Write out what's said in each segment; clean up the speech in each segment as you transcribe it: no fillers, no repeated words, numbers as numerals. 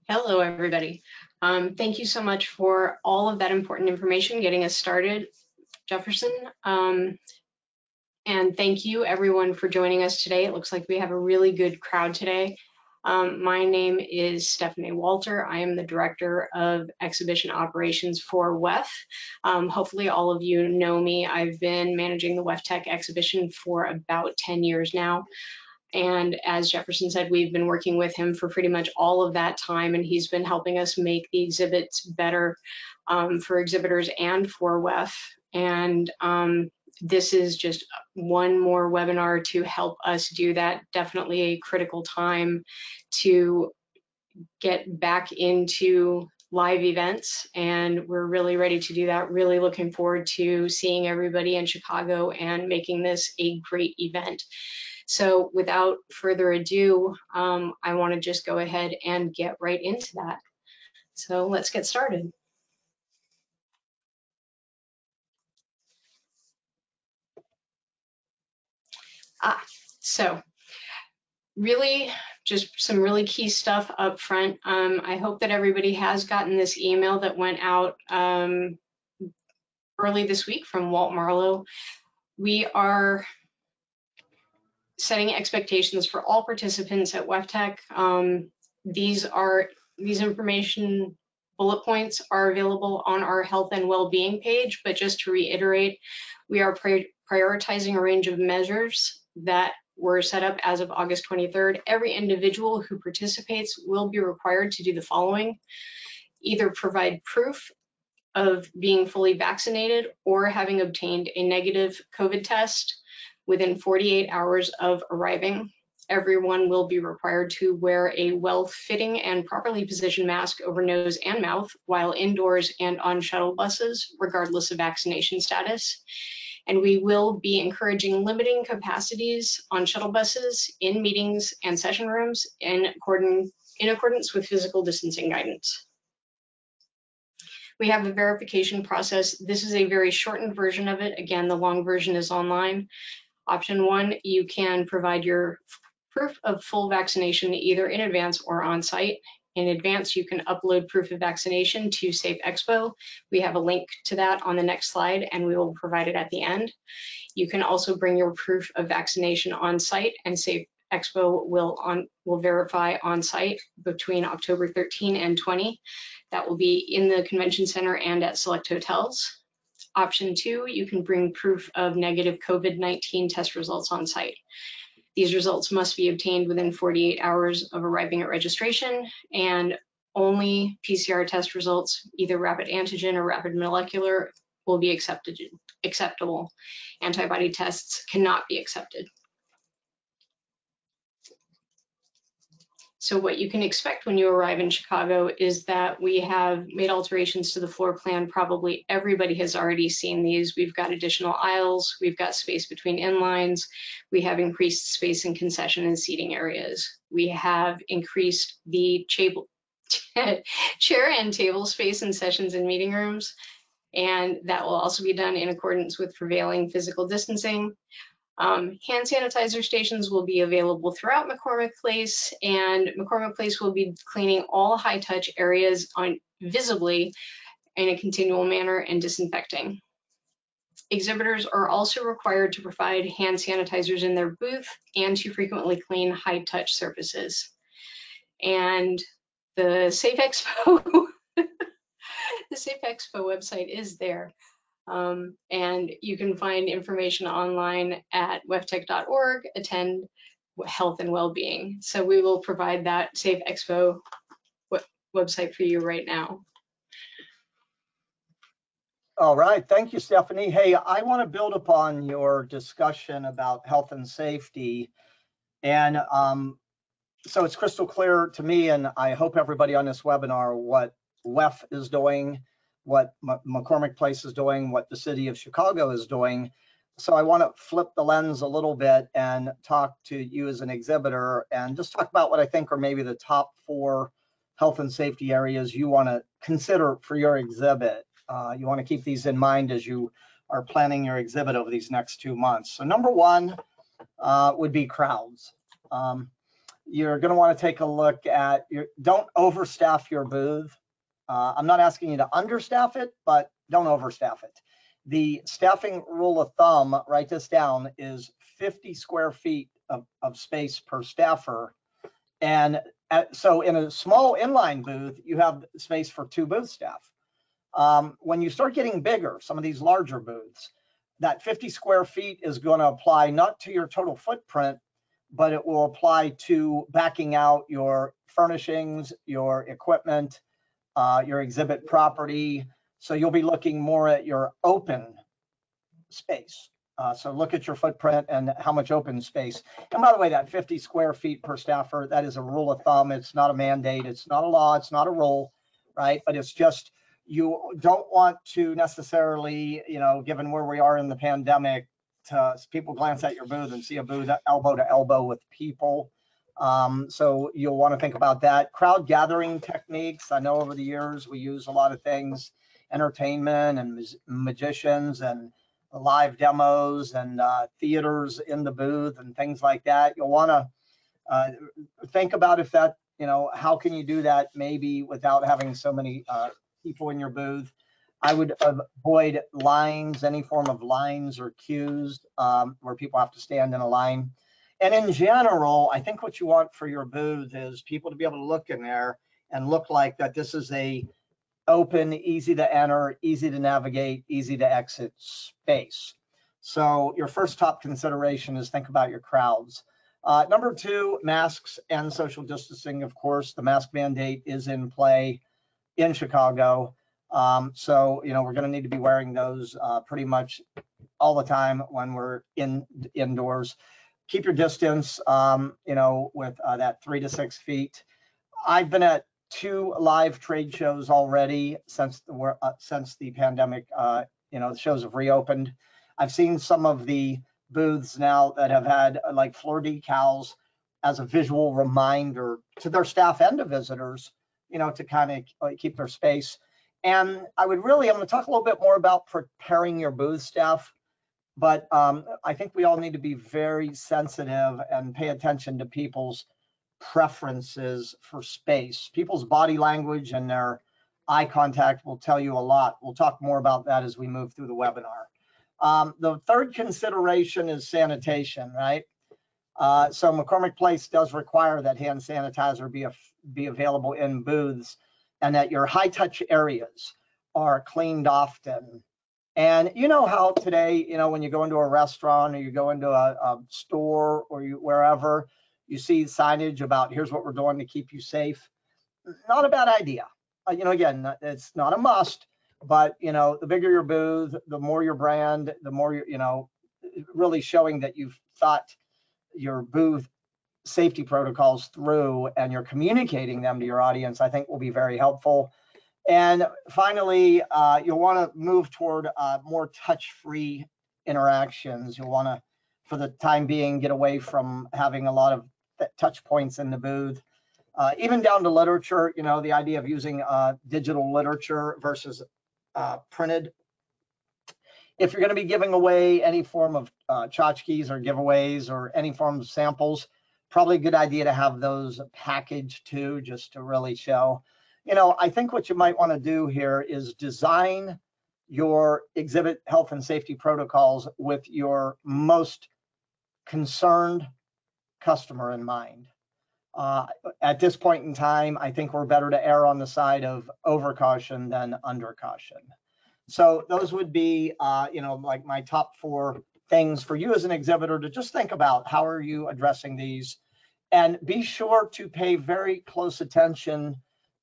Hello, everybody. Thank you so much for all of that important information getting us started, Jefferson. And thank you, everyone, for joining us today. It looks like we have a really good crowd today. My name is Stephanie Walter. I am the Director of Exhibition Operations for WEF. Hopefully all of you know me. I've been managing the WEFTEC exhibition for about 10 years now. And as Jefferson said, we've been working with him for pretty much all of that time, and he's been helping us make the exhibits better for exhibitors and for WEF. And this is just one more webinar to help us do that. Definitely a critical time to get back into live events, and we're really ready to do that. Really looking forward to seeing everybody in Chicago and making this a great event. So without further ado, I want to just go ahead and get right into that. So let's get started. So really just some really key stuff up front. I hope that everybody has gotten this email that went out early this week from Walt Marlowe. We are setting expectations for all participants at WEFTEC. These information bullet points are available on our health and well-being page, but just to reiterate, we are prioritizing a range of measures that were set up as of August 23rd. Every individual who participates will be required to do the following: either provide proof of being fully vaccinated or having obtained a negative COVID test within 48 hours of arriving. Everyone will be required to wear a well-fitting and properly positioned mask over nose and mouth while indoors and on shuttle buses, regardless of vaccination status. And we will be encouraging limiting capacities on shuttle buses, in meetings and session rooms in accordance with physical distancing guidance. We have a verification process. This is a very shortened version of it. Again, the long version is online. Option 1, you can provide your proof of full vaccination either in advance or on site. In advance, you can upload proof of vaccination to Safe Expo. We have a link to that on the next slide, and we will provide it at the end. You can also bring your proof of vaccination on site, and Safe Expo will verify on site between October 13 and 20. That will be in the convention center and at select hotels. Option 2, you can bring proof of negative COVID-19 test results on site. These results must be obtained within 48 hours of arriving at registration, and only PCR test results, either rapid antigen or rapid molecular, will be acceptable. Antibody tests cannot be accepted. So what you can expect when you arrive in Chicago is that we have made alterations to the floor plan. Probably everybody has already seen these. We've got additional aisles, we've got space between inlines, we have increased space in concession and seating areas. We have increased the chair and table space in sessions and meeting rooms, and that will also be done in accordance with prevailing physical distancing. Hand sanitizer stations will be available throughout McCormick Place, and McCormick Place will be cleaning all high-touch areas visibly in a continual manner and disinfecting. Exhibitors are also required to provide hand sanitizers in their booth and to frequently clean high-touch surfaces. And the Safe Expo, the Safe Expo website is there. And you can find information online at weftec.org, attend health and well-being. So we will provide that Safe Expo website for you right now. All right, thank you, Stephanie. Hey, I want to build upon your discussion about health and safety. And so it's crystal clear to me, and I hope everybody on this webinar, what WEF is doing, what McCormick Place is doing, what the city of Chicago is doing. So I want to flip the lens a little bit and talk to you as an exhibitor and just talk about what I think are maybe the top 4 health and safety areas you want to consider for your exhibit. You want to keep these in mind as you are planning your exhibit over these next 2 months. So number 1 would be crowds. you're going to want to take a look at don't overstaff your booth. I'm not asking you to understaff it, but don't overstaff it. The staffing rule of thumb, write this down, is 50 square feet of space per staffer. And so in a small inline booth, you have space for 2 booth staff. When you start getting bigger, some of these larger booths, that 50 square feet is going to apply not to your total footprint, but it will apply to backing out your furnishings, your equipment, your exhibit property. So you'll be looking more at your open space. So look at your footprint and how much open space. And by the way, that 50 square feet per staffer, that is a rule of thumb. It's not a mandate. It's not a law. It's not a rule, right? But it's just, you don't want to necessarily, given where we are in the pandemic, to people glance at your booth and see a booth elbow to elbow with people. So you'll want to think about that. Crowd gathering techniques. I know over the years we use a lot of things, entertainment and magicians and live demos and theaters in the booth and things like that. You'll want to think about if that, how can you do that maybe without having so many people in your booth. I would avoid lines, any form of lines or queues where people have to stand in a line. And in general, I think what you want for your booth is people to be able to look in there and look like that this is a open, easy to enter, easy to navigate, easy to exit space. So your first top consideration is think about your crowds. Number 2, masks and social distancing. Of course, the mask mandate is in play in Chicago. So, we're going to need to be wearing those pretty much all the time when we're indoors. Keep your distance, with that 3 to 6 feet. I've been at 2 live trade shows already since the pandemic. The shows have reopened. I've seen some of the booths now that have had like floor decals as a visual reminder to their staff and to visitors, to kind of keep their space. And I'm going to talk a little bit more about preparing your booth staff, but I think we all need to be very sensitive and pay attention to people's preferences for space. People's body language and their eye contact will tell you a lot. We'll talk more about that as we move through the webinar. The third consideration is sanitation, right? So McCormick Place does require that hand sanitizer be available in booths and that your high touch areas are cleaned often. And you know how today, when you go into a restaurant or you go into a store or wherever, you see signage about here's what we're doing to keep you safe. Not a bad idea. Again, it's not a must, but the bigger your booth, the more your brand, the more really showing that you've thought your booth safety protocols through and you're communicating them to your audience, I think will be very helpful. And finally, you'll want to move toward more touch-free interactions. You'll want to, for the time being, get away from having a lot of touch points in the booth, even down to literature. The idea of using digital literature versus printed. If you're going to be giving away any form of tchotchkes or giveaways or any form of samples, probably a good idea to have those packaged too, just to really show. I think what you might want to do here is design your exhibit health and safety protocols with your most concerned customer in mind. At this point in time, I think we're better to err on the side of over caution than under caution. So those would be, like my top 4 things for you as an exhibitor to just think about. How are you addressing these? And be sure to pay very close attention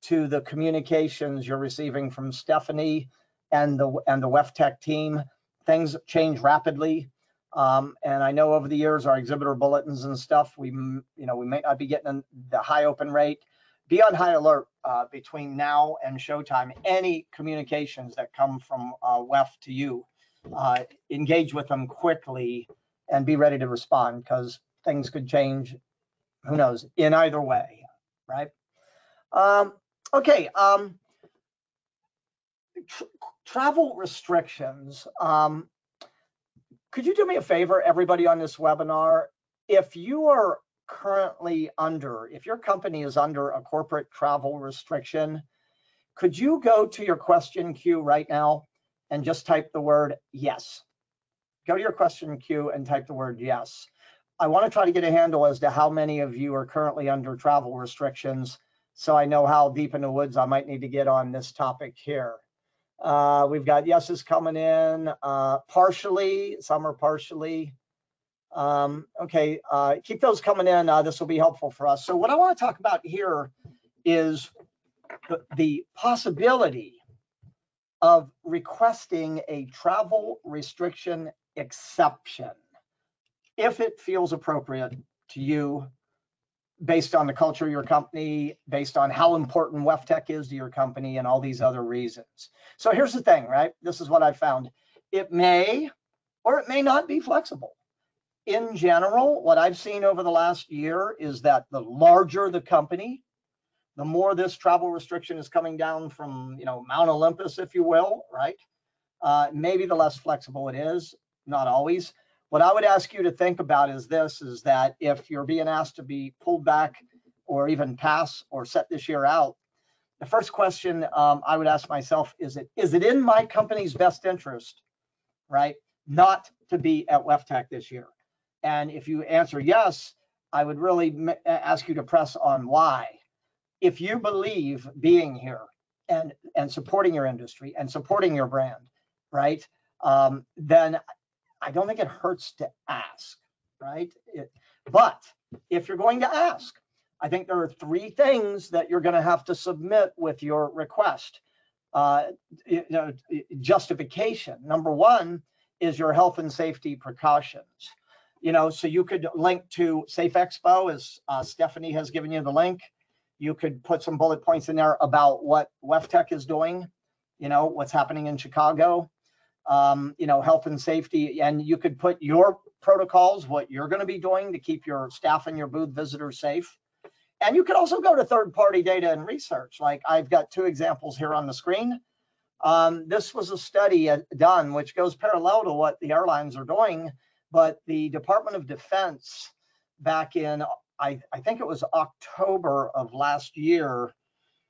to the communications you're receiving from Stephanie and the WEFTEC team. Things change rapidly. And I know over the years, our exhibitor bulletins and stuff, we may not be getting the high open rate. Be on high alert between now and showtime. Any communications that come from WEF to you, engage with them quickly and be ready to respond, because things could change, who knows, in either way, right? Okay, travel restrictions. Could you do me a favor, everybody on this webinar? If you are currently under, if your company is under a corporate travel restriction, could you go to your question queue right now and just type the word yes? Go to your question queue and type the word yes. I want to try to get a handle as to how many of you are currently under travel restrictions, so I know how deep in the woods I might need to get on this topic here. We've got yeses coming in, partially, some are partially. Okay, keep those coming in. This will be helpful for us. So what I want to talk about here is the possibility of requesting a travel restriction exception if it feels appropriate to you, based on the culture of your company, based on how important WEFTEC is to your company, and all these other reasons. So here's the thing, right? This is what I found. It may or it may not be flexible. In general, what I've seen over the last year is that the larger the company, the more this travel restriction is coming down from, Mount Olympus, if you will, right? Maybe the less flexible it is, not always. What I would ask you to think about is this, is that if you're being asked to be pulled back or even pass or set this year out, the first question I would ask myself is it in my company's best interest, right, not to be at WEFTEC this year? And if you answer yes, I would really ask you to press on why. If you believe being here and supporting your industry and supporting your brand, right, then I don't think it hurts to ask, right? But if you're going to ask, I think there are 3 things that you're going to have to submit with your request. Justification. Number 1 is your health and safety precautions. So you could link to Safe Expo, as Stephanie has given you the link. You could put some bullet points in there about what WEFTEC is doing, what's happening in Chicago, health and safety, and you could put your protocols, what you're going to be doing to keep your staff and your booth visitors safe. And you could also go to third-party data and research. Like I've got 2 examples here on the screen. This was a study done, which goes parallel to what the airlines are doing, but the Department of Defense back in, I think it was October of last year,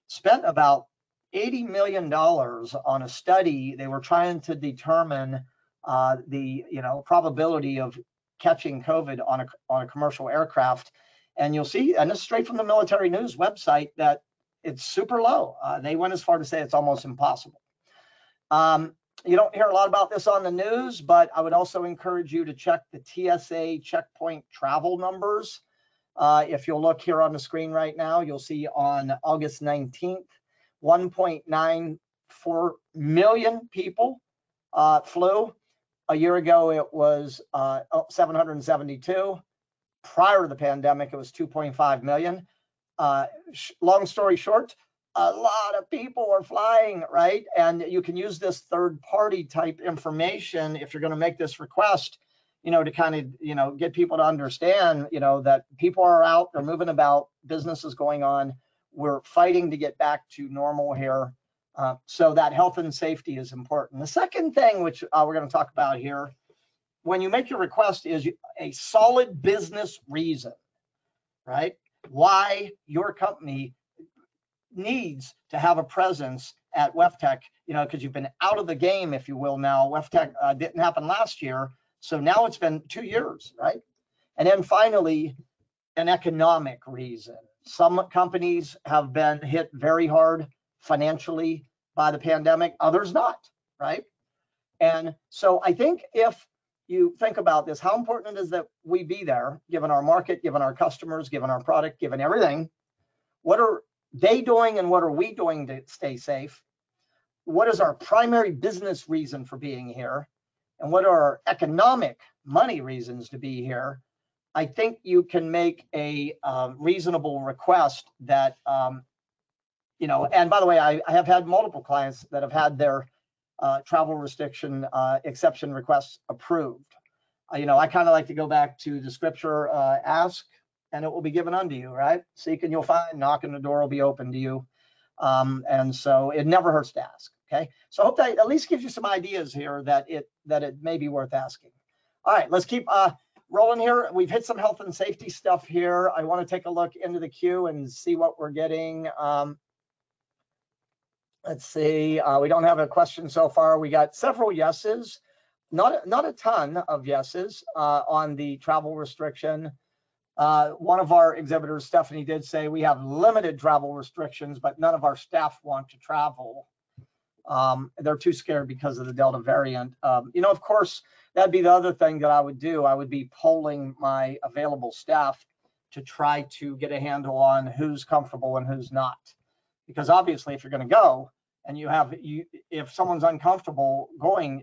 spent about $80 million on a study. They were trying to determine the probability of catching COVID on a commercial aircraft. And you'll see, and this is straight from the Military News website, that it's super low. They went as far to say it's almost impossible. You don't hear a lot about this on the news, but I would also encourage you to check the TSA checkpoint travel numbers. If you'll look here on the screen right now, you'll see on August 19th, 1.94 million people flew. A year ago, it was 772. Prior to the pandemic, it was 2.5 million. Long story short, a lot of people are flying, right? And you can use this third-party type information if you're going to make this request, to kind of, get people to understand, that people are out, they're moving about, business is going on. We're fighting to get back to normal here. So that health and safety is important. The second thing, which we're going to talk about here, when you make your request, is a solid business reason, right? Why your company needs to have a presence at WEFTEC, because you've been out of the game, if you will. Now, WEFTEC didn't happen last year, so now it's been 2 years, right? And then finally, an economic reason. Some companies have been hit very hard financially by the pandemic, others not, right? And so I think if you think about this, how important it is that we be there, given our market, given our customers, given our product, given everything. What are they doing and what are we doing to stay safe? What is our primary business reason for being here? And what are our economic money reasons to be here? I think you can make a reasonable request that, and by the way, I have had multiple clients that have had their travel restriction exception requests approved. I kind of like to go back to the scripture, ask and it will be given unto you, right? Seek and you'll find, knock and the door will be open to you. And so it never hurts to ask, okay? So I hope that at least gives you some ideas here that it may be worth asking. All right, let's keep Rolling here, we've hit some health and safety stuff here. I want to take a look into the queue and see what we're getting. Let's see, we don't have a question so far. We got several yeses, not a ton of yeses on the travel restriction. One of our exhibitors, Stephanie, did say we have limited travel restrictions, but none of our staff want to travel. They're too scared because of the Delta variant. Of course, that'd be the other thing that I would do. I would be polling my available staff to try to get a handle on who's comfortable and who's not. Because obviously, if you're going to go and if someone's uncomfortable going,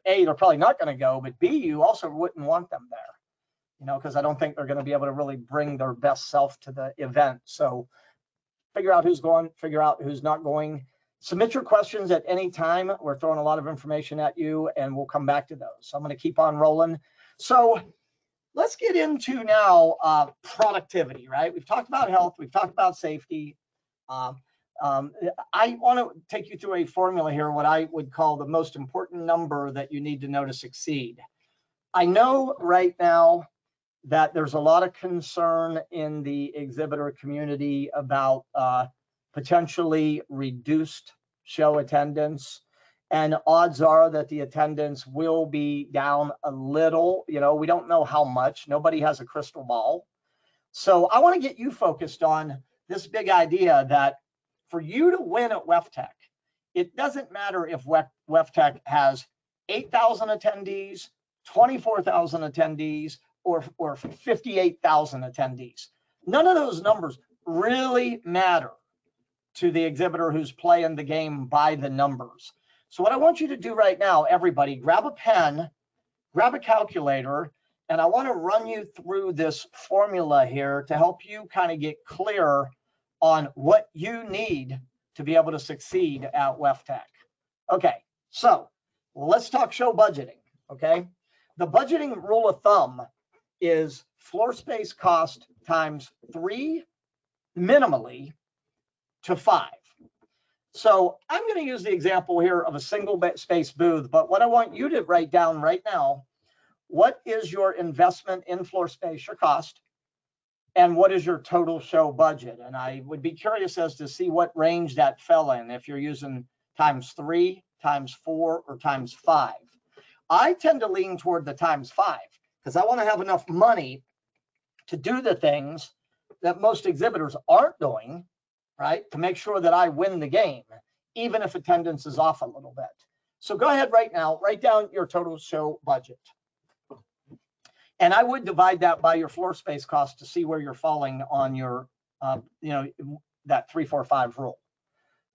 A, they're probably not going to go, but B, you also wouldn't want them there, because I don't think they're going to be able to really bring their best self to the event. So figure out who's going, figure out who's not going. Submit your questions at any time. We're throwing a lot of information at you, and we'll come back to those. So I'm going to keep on rolling. So let's get into now productivity, right? We've talked about health. We've talked about safety. I want to take you through a formula here, what I would call the most important number that you need to know to succeed. I know right now that there's a lot of concern in the exhibitor community about potentially reduced show attendance, and odds are that the attendance will be down a little. We don't know how much. Nobody has a crystal ball. So I want to get you focused on this big idea that for you to win at WEFTEC, it doesn't matter if WEFTEC has 8,000 attendees, 24,000 attendees, or 58,000 attendees. None of those numbers really matter to the exhibitor who's playing the game by the numbers. So what I want you to do right now, everybody, grab a pen, grab a calculator, and I want to run you through this formula here to help you kind of get clear on what you need to be able to succeed at WEFTEC. Okay, so let's talk show budgeting, okay? The budgeting rule of thumb is floor space cost times 3 minimally to 5. So I'm going to use the example here of a single space booth, but what I want you to write down right now, what is your investment in floor space, your cost, and what is your total show budget? And I would be curious as to see what range that fell in, if you're using times 3, times 4, or times 5. I tend to lean toward the times 5 because I want to have enough money to do the things that most exhibitors aren't doing, right? To make sure that I win the game, even if attendance is off a little bit. So go ahead right now, write down your total show budget. And I would divide that by your floor space cost to see where you're falling on your, that 3, 4, 5 rule.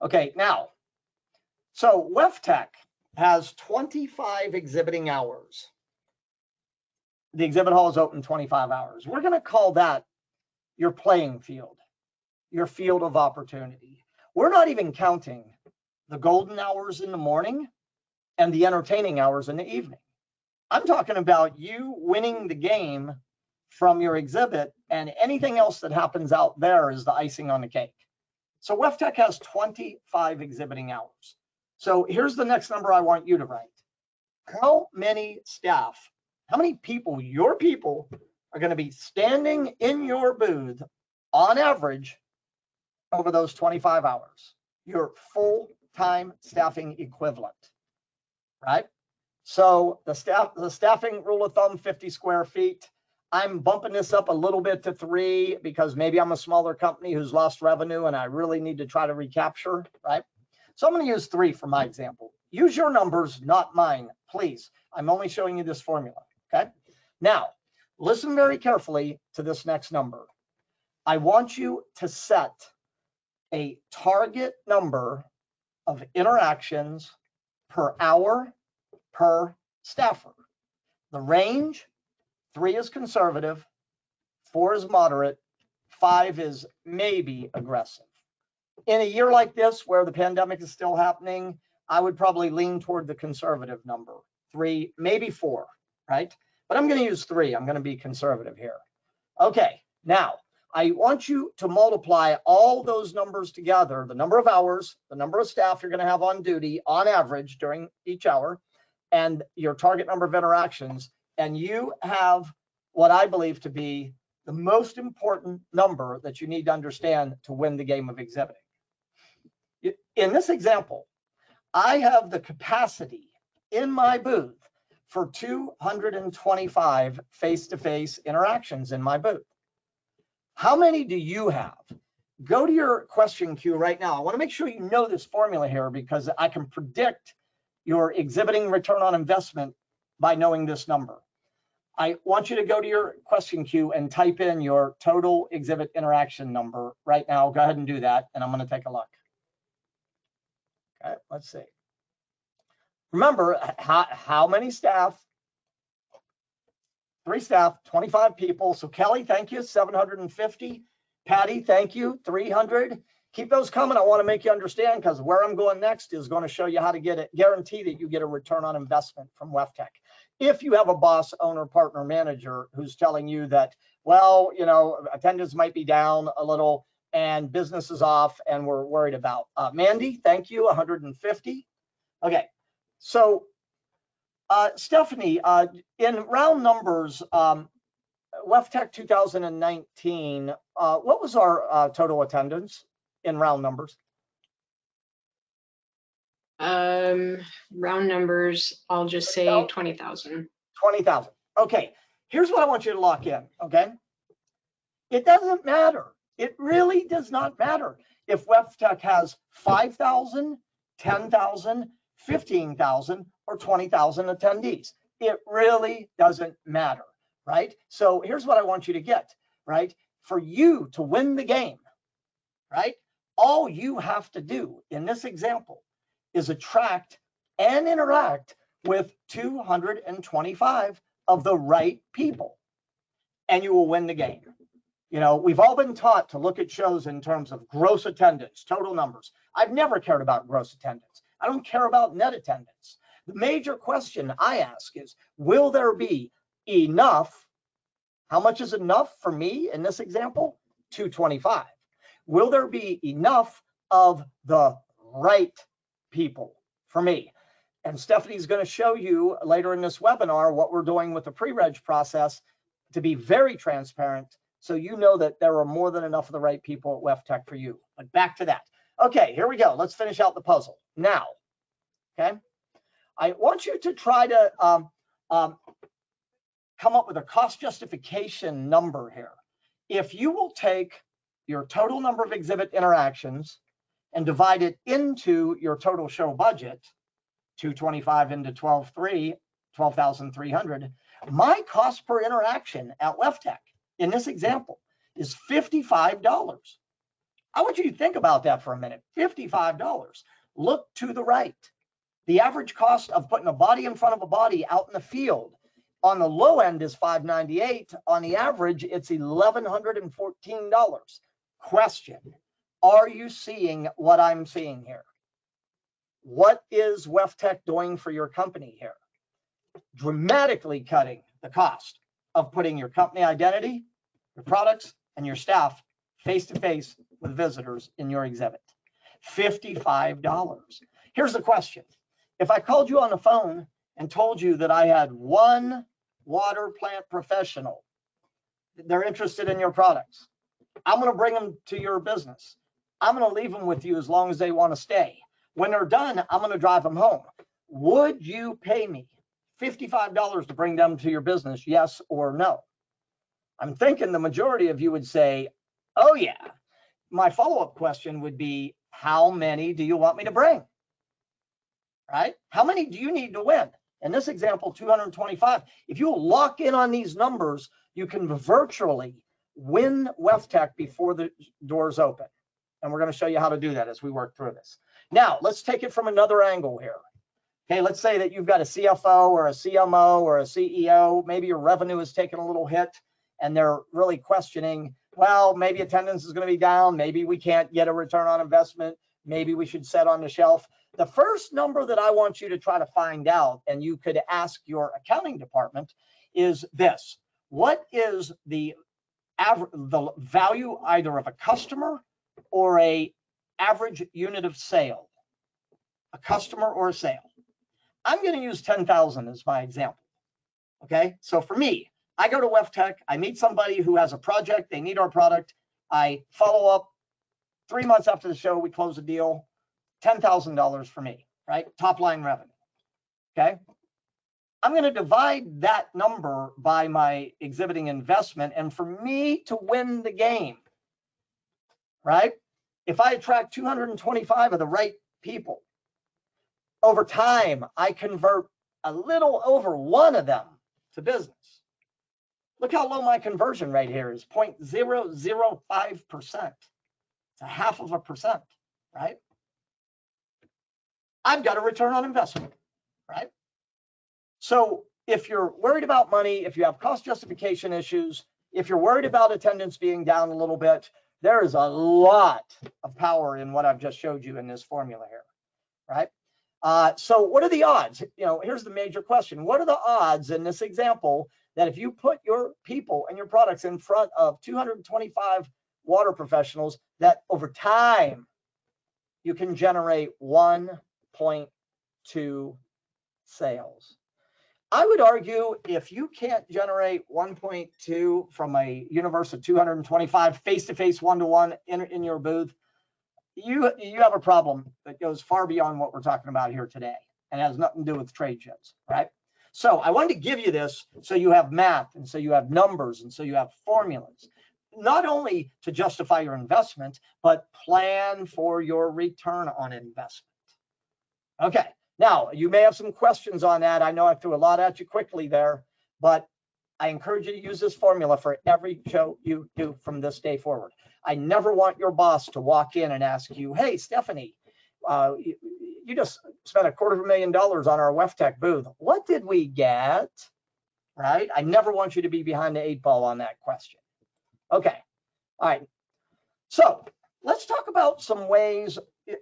Okay, now, so WEFTEC has 25 exhibiting hours. The exhibit hall is open 25 hours. We're going to call that your playing field, your field of opportunity. We're not even counting the golden hours in the morning and the entertaining hours in the evening. I'm talking about you winning the game from your exhibit, and anything else that happens out there is the icing on the cake. So WEFTEC has 25 exhibiting hours. So here's the next number I want you to write. How many staff, how many people, your people, are going to be standing in your booth on average over those 25 hours? Your full-time staffing equivalent, right? So the staffing rule of thumb, 50 square feet. I'm bumping this up a little bit to 3 because maybe I'm a smaller company who's lost revenue and I really need to try to recapture, right? So I'm going to use 3 for my example. Use your numbers, not mine, please. I'm only showing you this formula, okay? Now, listen very carefully to this next number. I want you to set a target number of interactions per hour per staffer. The range, 3 is conservative, 4 is moderate, 5 is maybe aggressive. In a year like this, where the pandemic is still happening, I would probably lean toward the conservative number, 3, maybe 4, right? But I'm going to use 3. I'm going to be conservative here. Okay, now I want you to multiply all those numbers together, the number of hours, the number of staff you're going to have on duty on average during each hour, and your target number of interactions, and you have what I believe to be the most important number that you need to understand to win the game of exhibiting. In this example, I have the capacity in my booth for 225 face-to-face interactions in my booth. How many do you have? Go to your question queue right now. I want to make sure you know this formula here because I can predict your exhibiting return on investment by knowing this number. I want you to go to your question queue and type in your total exhibit interaction number right now. Go ahead and do that, and I'm going to take a look. Okay, let's see. Remember, how many staff? 3 staff, 25 people. So Kelly, thank you, 750. Patty, thank you, 300. Keep those coming. I want to make you understand because where I'm going next is going to show you how to get it, guarantee that you get a return on investment from WEFTEC. If you have a boss, owner, partner, manager who's telling you that, well, you know, attendance might be down a little and business is off and we're worried about. Mandy, thank you, 150. Okay, so Stephanie, in round numbers, WEFTEC 2019, what was our total attendance in round numbers? Round numbers, I'll just say 20,000. 20,000. Okay, here's what I want you to lock in, okay? It doesn't matter. It really does not matter if WEFTEC has 5,000, 10,000, 15,000, or 20,000 attendees. It really doesn't matter, right? So here's what I want you to get, right? For you to win the game, right? All you have to do in this example is attract and interact with 225 of the right people, and you will win the game. You know, we've all been taught to look at shows in terms of gross attendance, total numbers. I've never cared about gross attendance. I don't care about net attendance. The major question I ask is, will there be enough? How much is enough for me in this example? 225. Will there be enough of the right people for me? And Stephanie's going to show you later in this webinar what we're doing with the pre-reg process to be very transparent, so you know that there are more than enough of the right people at WEFTEC for you. But back to that. Okay, here we go. Let's finish out the puzzle now. Okay, I want you to try to come up with a cost justification number here. If you will take your total number of exhibit interactions and divide it into your total show budget, 225 into 12,300, my cost per interaction at WEFTEC in this example is $55. I want you to think about that for a minute. $55. Look to the right. The average cost of putting a body in front of a body out in the field on the low end is $598. On the average, it's $1,114. Question, are you seeing what I'm seeing here? What is WEFTEC doing for your company here? Dramatically cutting the cost of putting your company identity, your products, and your staff face-to-face with visitors in your exhibit. $55. Here's the question. If I called you on the phone and told you that I had one water plant professional, they're interested in your products, I'm going to bring them to your business. I'm going to leave them with you as long as they want to stay. When they're done, I'm going to drive them home. Would you pay me $55 to bring them to your business, yes or no? I'm thinking the majority of you would say, oh yeah. My follow-up question would be, how many do you want me to bring? Right? How many do you need to win? In this example, 225. If you lock in on these numbers, you can virtually win WEFTEC before the doors open. And we're going to show you how to do that as we work through this. Now, let's take it from another angle here. Okay, let's say that you've got a CFO or a CMO or a CEO. Maybe your revenue has taken a little hit and they're really questioning, well, maybe attendance is going to be down. Maybe we can't get a return on investment. Maybe we should set on the shelf. The first number that I want you to try to find out, and you could ask your accounting department, is this. What is the value either of a customer or a average unit of sale? A customer or a sale? I'm going to use 10,000 as my example. Okay, so for me, I go to WEFTEC, I meet somebody who has a project, they need our product. I follow up 3 months after the show, we close a deal, $10,000 for me, right? Top line revenue, okay? I'm going to divide that number by my exhibiting investment. And for me to win the game, right? If I attract 225 of the right people, over time, I convert a little over one of them to business. Look how low my conversion rate here is, 0.005%. It's a half of a percent, right? I've got a return on investment, right? So if you're worried about money, if you have cost justification issues, if you're worried about attendance being down a little bit, there is a lot of power in what I've just showed you in this formula here, right? So what are the odds? You know, here's the major question. What are the odds in this example that if you put your people and your products in front of 225 water professionals, that over time you can generate 1.2 sales? I would argue if you can't generate 1.2 from a universe of 225 face-to-face, one-to-one in your booth, you have a problem that goes far beyond what we're talking about here today and has nothing to do with trade shows, right? So I wanted to give you this so you have math and so you have numbers and so you have formulas, not only to justify your investment, but plan for your return on investment. Okay, now you may have some questions on that. I know I threw a lot at you quickly there, but I encourage you to use this formula for every show you do from this day forward. I never want your boss to walk in and ask you, hey, Stephanie, you just spent $250,000 on our WEFTEC booth. What did we get? Right? I never want you to be behind the 8 ball on that question. Okay. All right. So let's talk about some ways,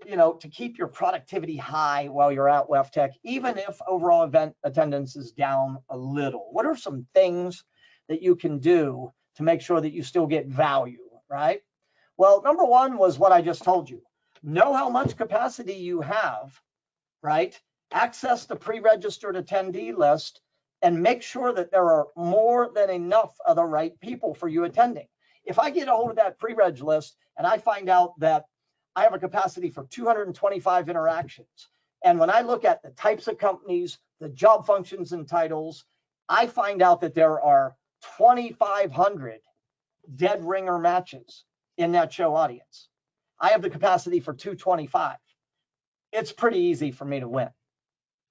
you know, to keep your productivity high while you're at WEFTEC, even if overall event attendance is down a little. What are some things that you can do to make sure that you still get value, right? Well, number one was what I just told you. Know how much capacity you have, right? Access the pre-registered attendee list and make sure that there are more than enough of the right people for you attending. If I get a hold of that pre-reg list and I find out that I have a capacity for 225 interactions, and when I look at the types of companies, the job functions and titles, I find out that there are 2,500 dead ringer matches in that show audience. I have the capacity for 225. It's pretty easy for me to win.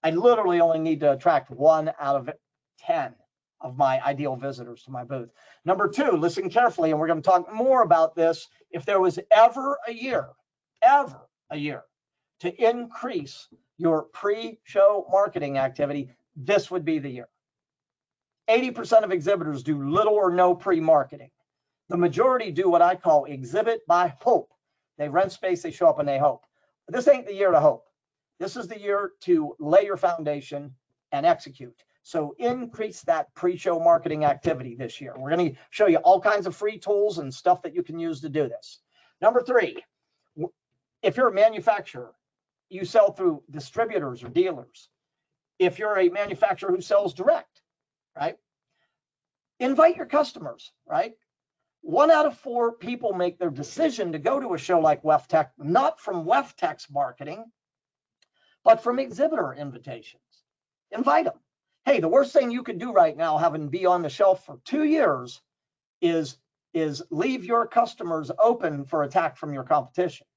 I literally only need to attract 1 out of 10 of my ideal visitors to my booth. Number two, listen carefully, and we're going to talk more about this. If there was ever a year to increase your pre-show marketing activity, this would be the year. 80% of exhibitors do little or no pre-marketing. The majority do what I call exhibit by hope. They rent space, they show up, and they hope. But this ain't the year to hope. This is the year to lay your foundation and execute. So increase that pre-show marketing activity this year. We're going to show you all kinds of free tools and stuff that you can use to do this. Number three, if you're a manufacturer, you sell through distributors or dealers. If you're a manufacturer who sells direct, right? Invite your customers, right? 1 out of 4 people make their decision to go to a show like WEFTEC, not from WEFTEC's marketing, but from exhibitor invitations. Invite them. Hey, the worst thing you could do right now, having be on the shelf for 2 years, is leave your customers open for attack from your competition.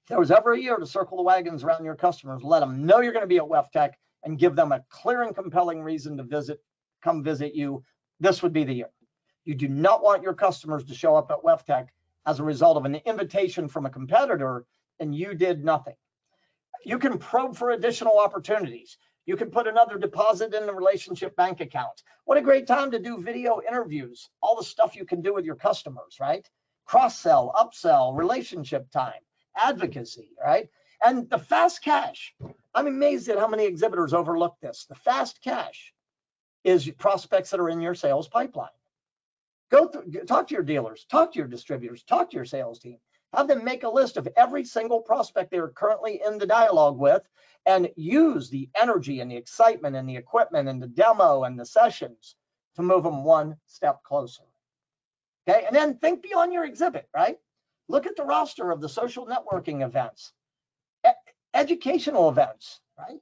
If there was ever a year to circle the wagons around your customers, let them know you're going to be at WEFTEC and give them a clear and compelling reason to come visit you, this would be the year. You do not want your customers to show up at WEFTEC as a result of an invitation from a competitor and you did nothing. You can probe for additional opportunities. You can put another deposit in the relationship bank account. What a great time to do video interviews, all the stuff you can do with your customers, right? Cross-sell, upsell, relationship time, advocacy, right? And the fast cash. I'm amazed at how many exhibitors overlook this. The fast cash is prospects that are in your sales pipeline. Go through, talk to your dealers, talk to your distributors, talk to your sales team. Have them make a list of every single prospect they're currently in the dialogue with and use the energy and the excitement and the equipment and the demo and the sessions to move them one step closer. Okay, and then think beyond your exhibit, right? Look at the roster of the social networking events, educational events, right?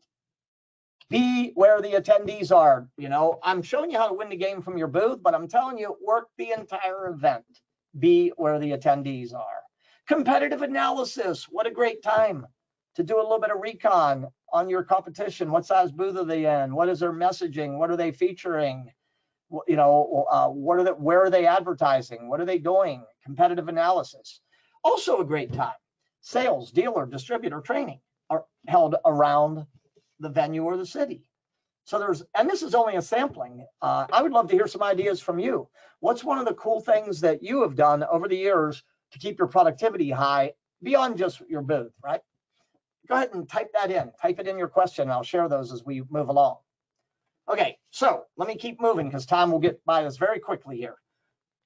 Be where the attendees are. You know, I'm showing you how to win the game from your booth, but I'm telling you, work the entire event. Be where the attendees are. Competitive analysis. What a great time to do a little bit of recon on your competition. What size booth are they in? What is their messaging? What are they featuring? You know, where are they advertising? What are they doing? Competitive analysis. Also a great time. Sales, dealer, distributor training are held around the venue or the city. So and this is only a sampling. I would love to hear some ideas from you. What's one of the cool things that you have done over the years to keep your productivity high beyond just your booth, right? Go ahead and type that in. Type it in your question, and I'll share those as we move along. Okay, so let me keep moving because time will get by us very quickly here.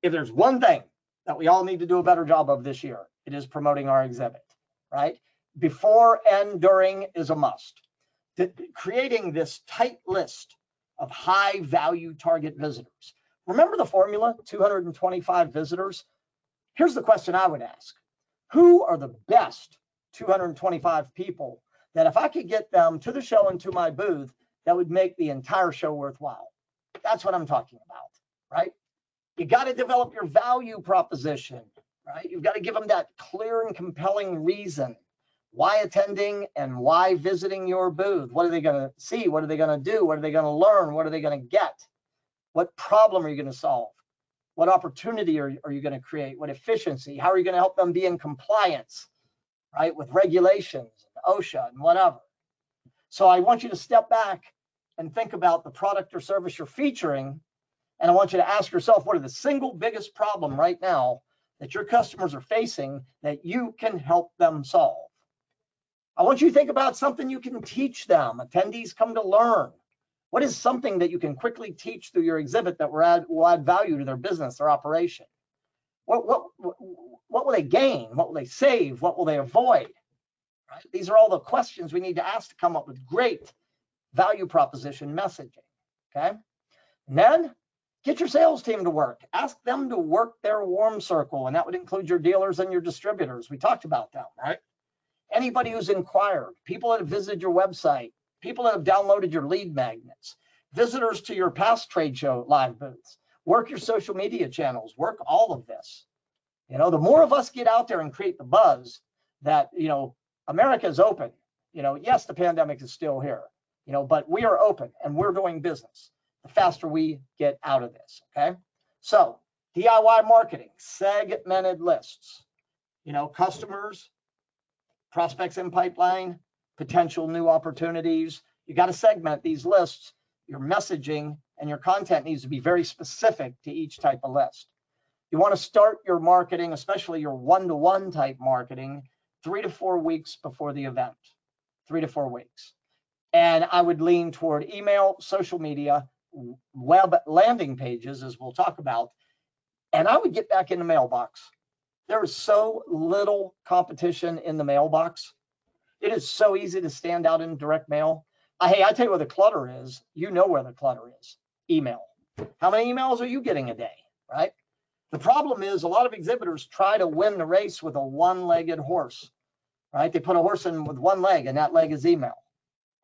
If there's one thing that we all need to do a better job of this year, it is promoting our exhibit, right? Before and during is a must. Creating this tight list of high value target visitors. Remember the formula, 225 visitors? Here's the question I would ask. Who are the best 225 people that if I could get them to the show and to my booth, that would make the entire show worthwhile? That's what I'm talking about, right? You got to develop your value proposition, right? You've got to give them that clear and compelling reason. Why attending and why visiting your booth? What are they going to see? What are they going to do? What are they going to learn? What are they going to get? What problem are you going to solve? What opportunity are you going to create? What efficiency? How are you going to help them be in compliance, right, with regulations, OSHA, and whatever? So I want you to step back and think about the product or service you're featuring. And I want you to ask yourself, what are the single biggest problem right now that your customers are facing that you can help them solve? I want you to think about something you can teach them. Attendees come to learn. What is something that you can quickly teach through your exhibit that will add value to their business or operation? What will they gain? What will they save? What will they avoid? Right? These are all the questions we need to ask to come up with great value proposition messaging. Okay? And then get your sales team to work. Ask them to work their warm circle, and that would include your dealers and your distributors. We talked about that, right? Anybody who's inquired, people that have visited your website, people that have downloaded your lead magnets, visitors to your past trade show live booths, work your social media channels, work all of this. You know, the more of us get out there and create the buzz that, you know, America is open. You know, yes, the pandemic is still here, you know, but we are open and we're doing business. The faster we get out of this, okay? So DIY marketing, segmented lists, you know, customers, prospects in pipeline, potential new opportunities. You got to segment these lists. Your messaging and your content needs to be very specific to each type of list. You want to start your marketing, especially your one-to-one type marketing, 3 to 4 weeks before the event, 3 to 4 weeks. And I would lean toward email, social media, web landing pages, as we'll talk about. And I would get back in the mailbox. There is so little competition in the mailbox. It is so easy to stand out in direct mail. Hey, I tell you where the clutter is. You know where the clutter is. Email. How many emails are you getting a day, right? The problem is a lot of exhibitors try to win the race with a one-legged horse, right? They put a horse in with one leg, and that leg is email.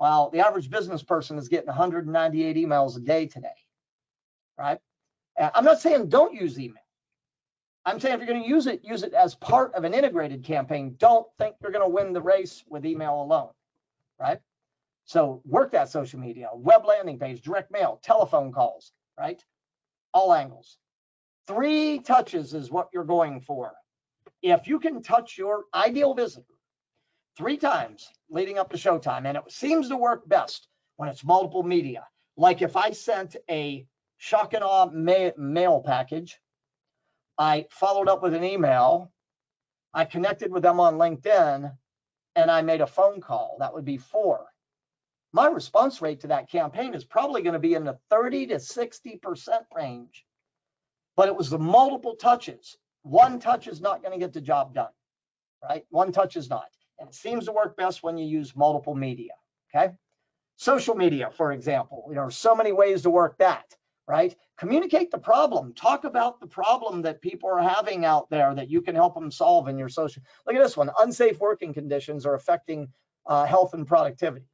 Well, the average business person is getting 198 emails a day today, right? I'm not saying don't use email. I'm saying if you're going to use it as part of an integrated campaign. Don't think you're going to win the race with email alone, right? So work that social media, web landing page, direct mail, telephone calls, right? All angles. 3 touches is what you're going for. If you can touch your ideal visitor 3 times leading up to showtime, and it seems to work best when it's multiple media. Like if I sent a shock and awe mail package, I followed up with an email, I connected with them on LinkedIn, and I made a phone call. That would be 4. My response rate to that campaign is probably going to be in the 30 to 60% range. But it was the multiple touches. One touch is not going to get the job done, right? One touch is not. And it seems to work best when you use multiple media, okay? Social media, for example, there are so many ways to work that. right? Communicate the problem. Talk about the problem that people are having out there that you can help them solve in your social. Look at this one. Unsafe working conditions are affecting health and productivity.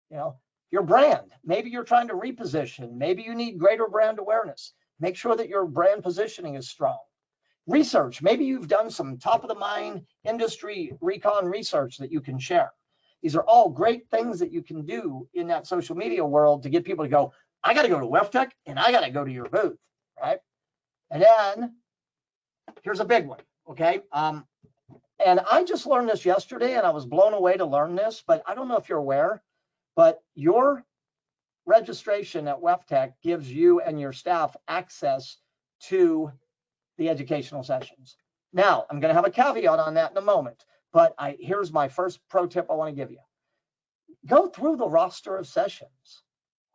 You know, your brand. Maybe you're trying to reposition. Maybe you need greater brand awareness. Make sure that your brand positioning is strong. Research. Maybe you've done some top of the mind industry recon research that you can share. These are all great things that you can do in that social media world to get people to go, I got to go to WEFTEC and I got to go to your booth, right? And then here's a big one, okay? And I just learned this yesterday and I was blown away to learn this, but I don't know if you're aware, but your registration at WEFTEC gives you and your staff access to the educational sessions. Now, I'm going to have a caveat on that in a moment, but here's my first pro tip I want to give you. Go through the roster of sessions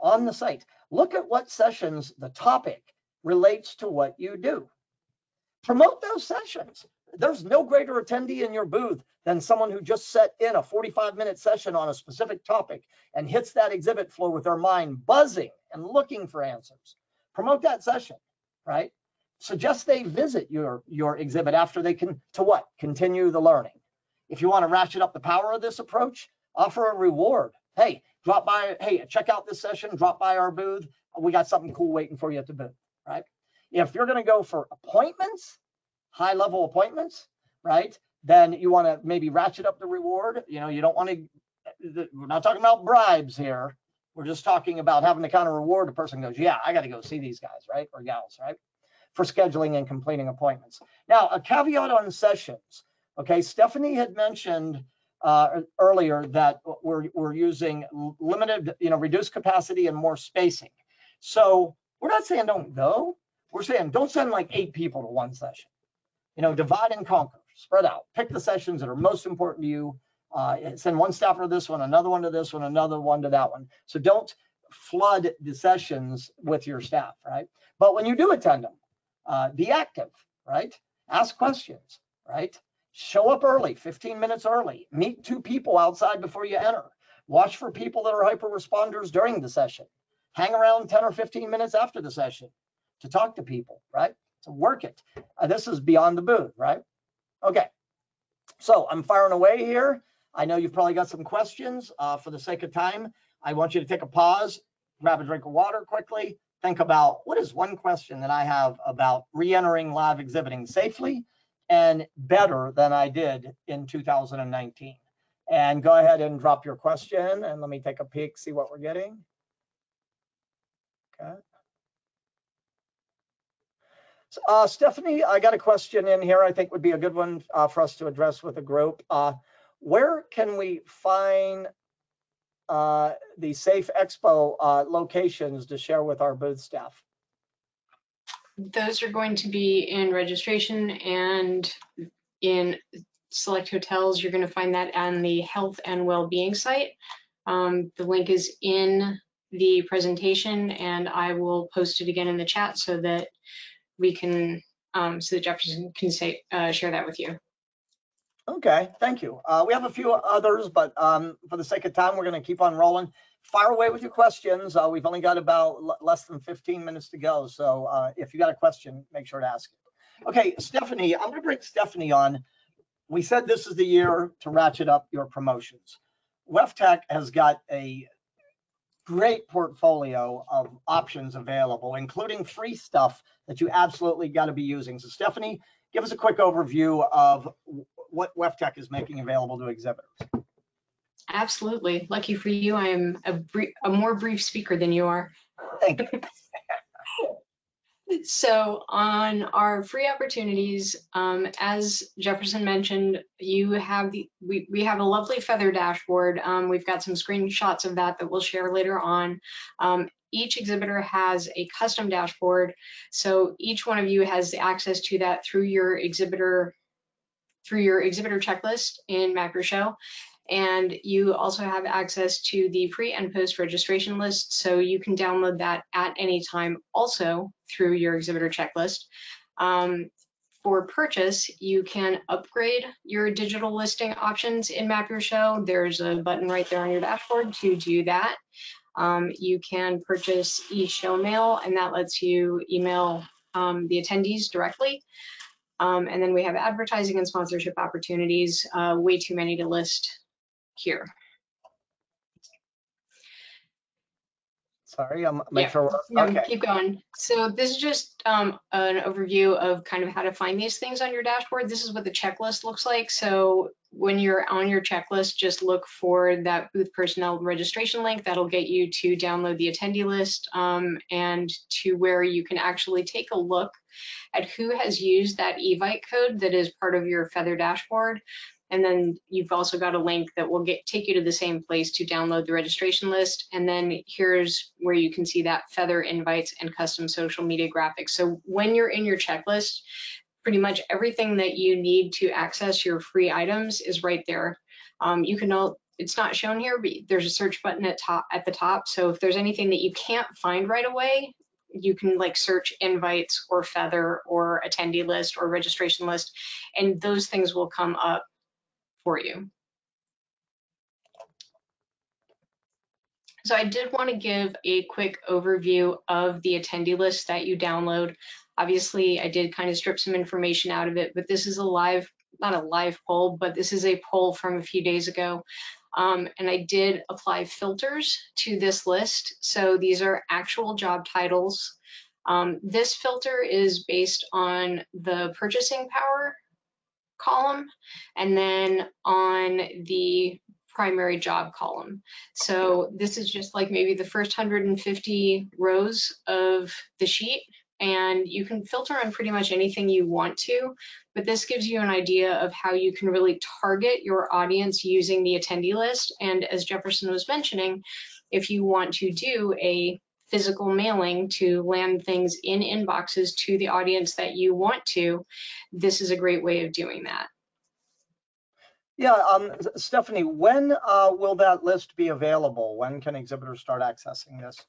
on the site. Look at what sessions the topic relates to what you do. Promote those sessions. There's no greater attendee in your booth than someone who just set in a 45-minute session on a specific topic and hits that exhibit floor with their mind buzzing and looking for answers. Promote that session, right? Suggest they visit your exhibit after they can, to what? Continue the learning. If you want to ratchet up the power of this approach, offer a reward. Hey, drop by, hey, check out this session, drop by our booth. We got something cool waiting for you at the booth, right? If you're going to go for appointments, high-level appointments, right, then you want to maybe ratchet up the reward. You know, you don't want to, we're not talking about bribes here. We're just talking about having the kind of reward a person goes, yeah, I got to go see these guys, right, or gals, right, for scheduling and completing appointments. Now, a caveat on sessions. Okay, Stephanie had mentioned earlier that we're using limited, reduced capacity and more spacing. So we're not saying don't go. We're saying don't send like 8 people to one session. Divide and conquer, spread out. Pick the sessions that are most important to you. Send one staffer to this one, another one to this one, another one to that one. So don't flood the sessions with your staff, right? But when you do attend them, be active, right? Ask questions, right? Show up early, 15 minutes early. Meet 2 people outside before you enter. Watch for people that are hyper responders during the session. Hang around 10 or 15 minutes after the session to talk to people, right? To work it. This is beyond the booth, right? Okay, so I'm firing away here. I know you've probably got some questions. For the sake of time, I want you to take a pause, grab a drink of water quickly, think about what is one question that I have about re-entering live exhibiting safely and better than I did in 2019. And go ahead and drop your question and let me take a peek, see what we're getting. Okay. Stephanie, I got a question in here I think would be a good one for us to address with the group. Where can we find the Safe Expo locations to share with our booth staff? Those are going to be in registration and in select hotels. You're going to find that on the health and well-being site. The link is in the presentation and I will post it again in the chat so that we can, so that Jefferson can share that with you. Okay, thank you. We have a few others, but for the sake of time, we're going to keep on rolling. Fire away with your questions. We've only got about less than 15 minutes to go. So if you got a question, make sure to ask it. Okay, Stephanie, I'm going to bring Stephanie on. We said this is the year to ratchet up your promotions. WEFTEC has got a great portfolio of options available, including free stuff that you absolutely got to be using. So Stephanie, give us a quick overview of what WEFTEC is making available to exhibitors. Absolutely. Lucky for you, I am a more brief speaker than you are. Thank you. So on our free opportunities, as Jefferson mentioned, we have a lovely feather dashboard. We've got some screenshots of that we'll share later on. Each exhibitor has a custom dashboard, so each one of you has access to that through your exhibitor checklist in Map Your Show. And you also have access to the pre and post registration list, so you can download that at any time also through your exhibitor checklist. For purchase, you can upgrade your digital listing options in Map Your Show. There's a button right there on your dashboard to do that. You can purchase EShow Mail, and that lets you email the attendees directly. And then we have advertising and sponsorship opportunities, way too many to list here. Sorry, I'm make sure. Okay. Keep going. So this is just an overview of kind of how to find these things on your dashboard. This is what the checklist looks like. So when you're on your checklist, just look for that booth personnel registration link. That'll get you to download the attendee list and to where you can actually take a look at who has used that Evite code that is part of your Feather dashboard. And then you've also got a link that will take you to the same place to download the registration list. And then here's where you can see that Feather invites and custom social media graphics. So when you're in your checklist, pretty much everything that you need to access your free items is right there. You can it's not shown here, but there's a search button at the top. So if there's anything that you can't find right away, you can like search invites or Feather or attendee list or registration list, and those things will come up for you. So I did want to give a quick overview of the attendee list that you download. Obviously, I did kind of strip some information out of it, but this is a live, not a live poll, but this is a poll from a few days ago. And I did apply filters to this list. So these are actual job titles. This filter is based on the purchasing power column and then on the primary job column. So this is just like maybe the first 150 rows of the sheet, and you can filter on pretty much anything you want to, but this gives you an idea of how you can really target your audience using the attendee list. And as Jefferson was mentioning, if you want to do a physical mailing to land things in inboxes to the audience that you want to, this is a great way of doing that. Yeah, Stephanie, when will that list be available? When can exhibitors start accessing this?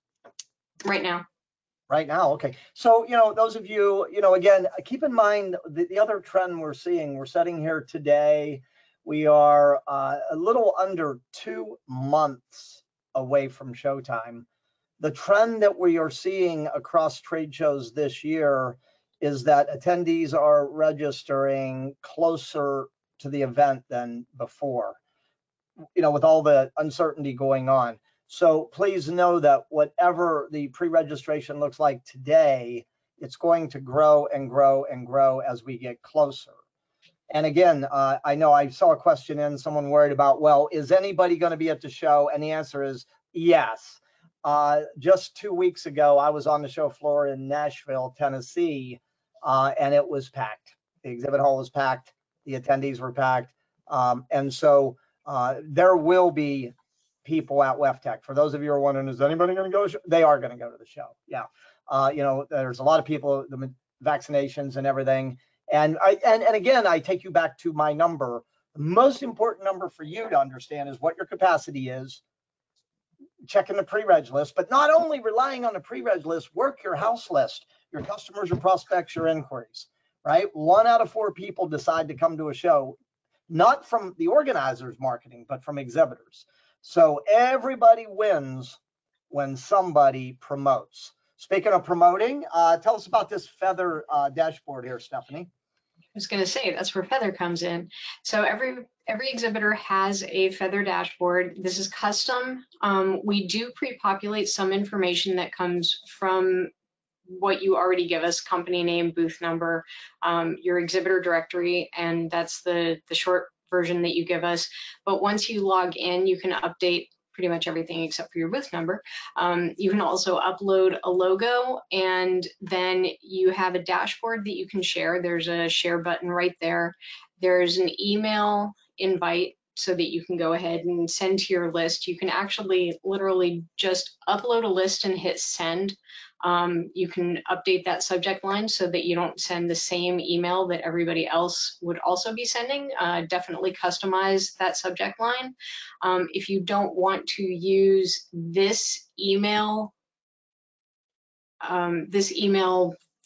Right now. Right now, okay. So, those of you, again, keep in mind the other trend we're seeing. We're sitting here today. We are a little under 2 months away from showtime. The trend that we are seeing across trade shows this year is that attendees are registering closer to the event than before, with all the uncertainty going on. So please know that whatever the pre-registration looks like today, it's going to grow and grow and grow as we get closer. And again, I know I saw a question in, someone worried about, well, is anybody going to be at the show? And the answer is yes. Just 2 weeks ago, I was on the show floor in Nashville, Tennessee, and it was packed. The exhibit hall was packed. The attendees were packed. And so there will be people at WEFTEC. For those of you who are wondering, is anybody going to go? They are going to go to the show. Yeah. There's a lot of people, the vaccinations and everything. And again, I take you back to my number. The most important number for you to understand is what your capacity is, checking the pre-reg list, but not only relying on the pre-reg list, work your house list, your customers, your prospects, your inquiries, right? 1 out of 4 people decide to come to a show, not from the organizers marketing, but from exhibitors. So everybody wins when somebody promotes. Speaking of promoting, tell us about this Feather dashboard here, Stephanie. I was going to say that's where Feather comes in. So every exhibitor has a Feather dashboard. This is custom. We do pre-populate some information that comes from what you already give us: company name, booth number, your exhibitor directory, and that's the short version that you give us. But once you log in, you can update pretty much everything except for your booth number. You can also upload a logo, and then you have a dashboard that you can share. There's a share button right there. There's an email invite so that you can go ahead and send to your list. You can actually literally just upload a list and hit send. You can update that subject line so that you don't send the same email that everybody else would also be sending. Definitely customize that subject line. If you don't want to use this email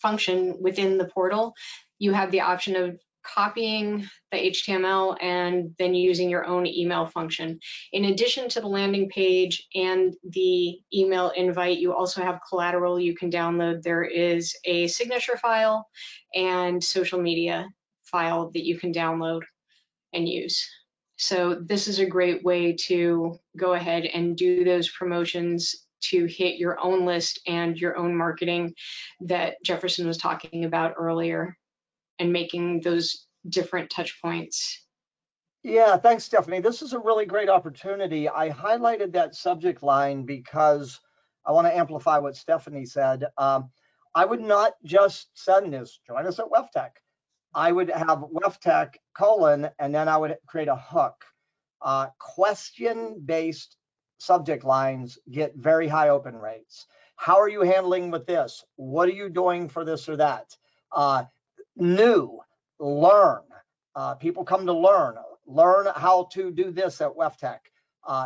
function within the portal, you have the option of copying the HTML and then using your own email function. In addition to the landing page and the email invite, you also have collateral you can download. There is a signature file and social media file that you can download and use. So this is a great way to go ahead and do those promotions to hit your own list and your own marketing that Jefferson was talking about earlier, and making those different touch points. Yeah, thanks, Stephanie. This is a really great opportunity. I highlighted that subject line because I want to amplify what Stephanie said. I would not just send this, join us at WEFTEC. I would have WEFTEC : and then I would create a hook. Question-based subject lines get very high open rates. How are you handling with this? What are you doing for this or that? New, learn. People come to learn how to do this at WEFTEC.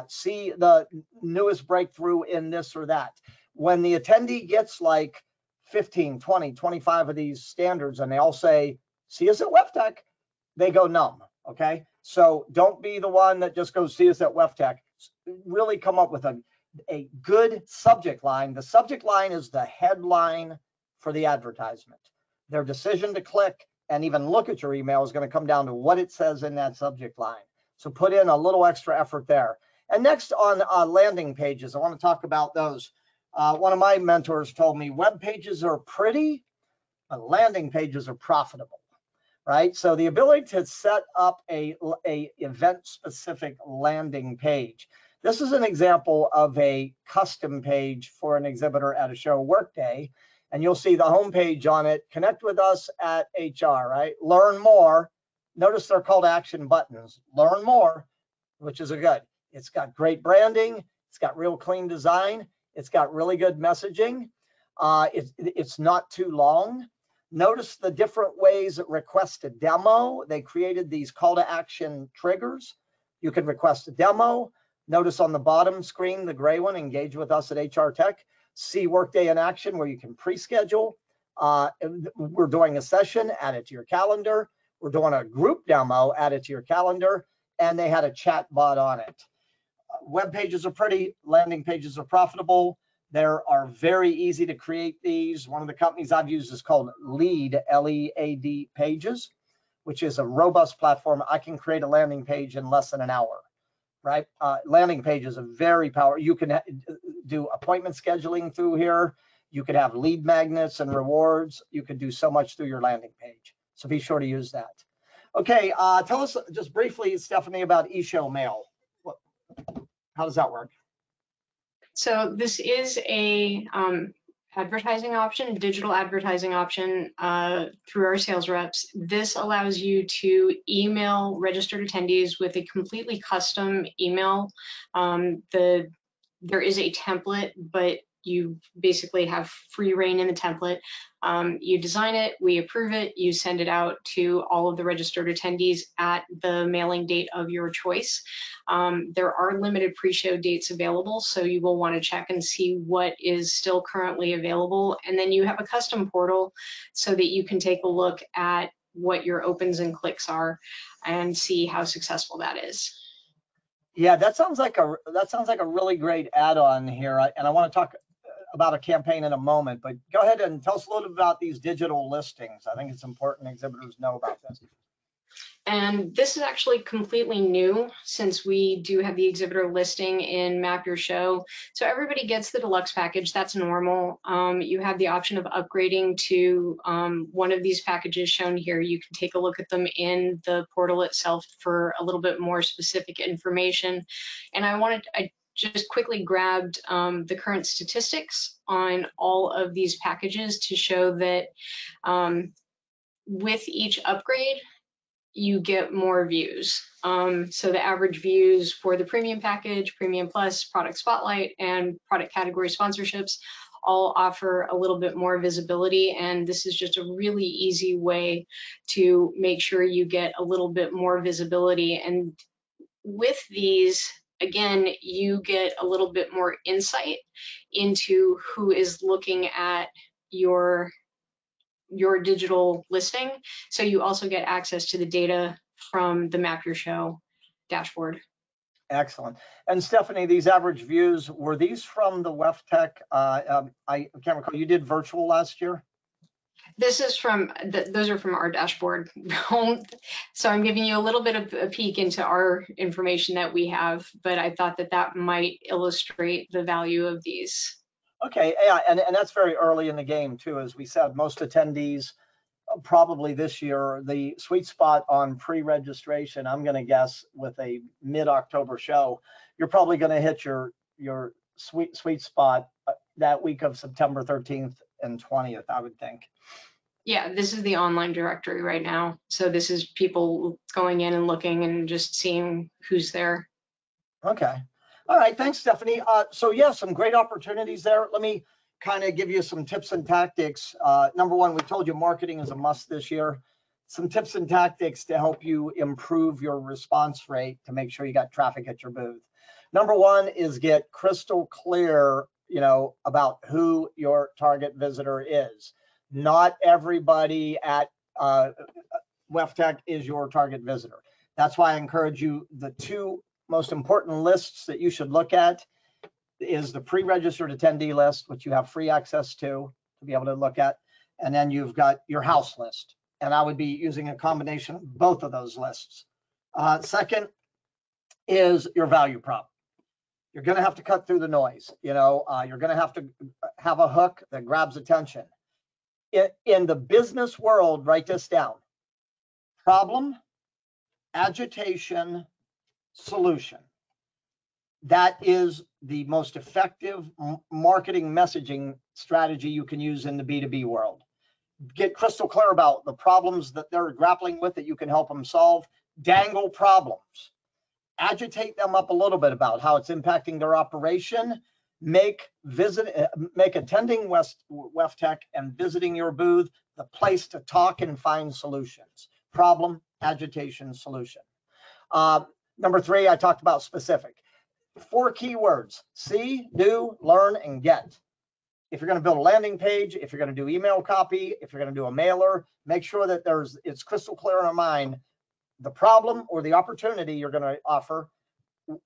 See the newest breakthrough in this or that. When the attendee gets like 15, 20, 25 of these standards and they all say, see us at WEFTEC, they go numb, okay? So don't be the one that just goes, see us at WEFTEC. Really come up with a good subject line. The subject line is the headline for the advertisement. Their decision to click and even look at your email is going to come down to what it says in that subject line. So put in a little extra effort there. And next on landing pages, I want to talk about those. One of my mentors told me web pages are pretty, but landing pages are profitable, right? So the ability to set up a event-specific landing page. This is an example of a custom page for an exhibitor at a show workday. And you'll see the homepage on it, connect with us at HR, right? Learn more. Notice their call to action buttons. Learn more, which is a good. It's got great branding. It's got real clean design. It's got really good messaging. It's not too long. Notice the different ways that request a demo. They created these call to action triggers. You can request a demo. Notice on the bottom screen, the gray one, engage with us at HR Tech. See Workday in action where you can pre-schedule. We're doing a session, add it to your calendar. We're doing a group demo, add it to your calendar. And they had a chat bot on it. Web pages are pretty, landing pages are profitable. They are very easy to create these. One of the companies I've used is called Lead, L-E-A-D Pages, which is a robust platform. I can create a landing page in less than an hour, right? Landing pages are very powerful. You can do appointment scheduling through here. You could have lead magnets and rewards. You could do so much through your landing page. So be sure to use that. Okay, tell us just briefly, Stephanie, about EShow Mail. How does that work? So this is a advertising option, digital advertising option through our sales reps. This allows you to email registered attendees with a completely custom email. There is a template, but you basically have free reign in the template. You design it, we approve it, you send it out to all of the registered attendees at the mailing date of your choice. There are limited pre-show dates available, so you will want to check and see what is still currently available. And then you have a custom portal so that you can take a look at what your opens and clicks are and see how successful that is. Yeah, that sounds like a really great add-on here. And I want to talk about a campaign in a moment, but go ahead and tell us a little bit about these digital listings. I think it's important exhibitors know about this. And this is actually completely new since we do have the exhibitor listing in Map Your Show. So everybody gets the deluxe package, that's normal. You have the option of upgrading to one of these packages shown here. You can take a look at them in the portal itself for a little bit more specific information. And I just quickly grabbed the current statistics on all of these packages to show that with each upgrade, you get more views. So the average views for the premium package, premium plus, product spotlight, and product category sponsorships all offer a little bit more visibility. And this is just a really easy way to make sure you get a little bit more visibility. And with these, again, you get a little bit more insight into who is looking at your your digital listing. So you also get access to the data from the Map Your Show dashboard. Excellent. And Stephanie, these average views, were these from the WEFTEC? I can't recall, you did virtual last year? This is from, those are from our dashboard. So I'm giving you a little bit of a peek into our information that we have, but I thought that that might illustrate the value of these. Okay, yeah, and that's very early in the game too. As we said, most attendees probably this year, the sweet spot on pre-registration, I'm going to guess with a mid-October show, you're probably going to hit your sweet spot that week of September 13th and 20th, I would think. Yeah, this is the online directory right now. So this is people going in and looking and just seeing who's there. Okay. All right. Thanks, Stephanie. So yeah, some great opportunities there. Let me kind of give you some tips and tactics. Number one, we told you marketing is a must this year. Some tips and tactics to help you improve your response rate to make sure you got traffic at your booth. Number one is get crystal clear, about who your target visitor is. Not everybody at WEFTEC is your target visitor. That's why I encourage you, the two most important lists that you should look at is the pre-registered attendee list, which you have free access to be able to look at. And then you've got your house list. And I would be using a combination of both of those lists. Second is your value prop. You're going to have to cut through the noise. You're going to have a hook that grabs attention. In the business world, write this down: problem, agitation, solution. That is the most effective marketing messaging strategy you can use in the B2B world. Get crystal clear about the problems that they're grappling with that you can help them solve. Dangle problems. Agitate them up a little bit about how it's impacting their operation. Make attending WEFTEC and visiting your booth the place to talk and find solutions. Problem, agitation, solution. Number three, I talked about specific. 4 keywords: see, do, learn, and get. If you're going to build a landing page, if you're going to do email copy, if you're going to do a mailer, make sure that it's crystal clear in our mind the problem or the opportunity you're going to offer,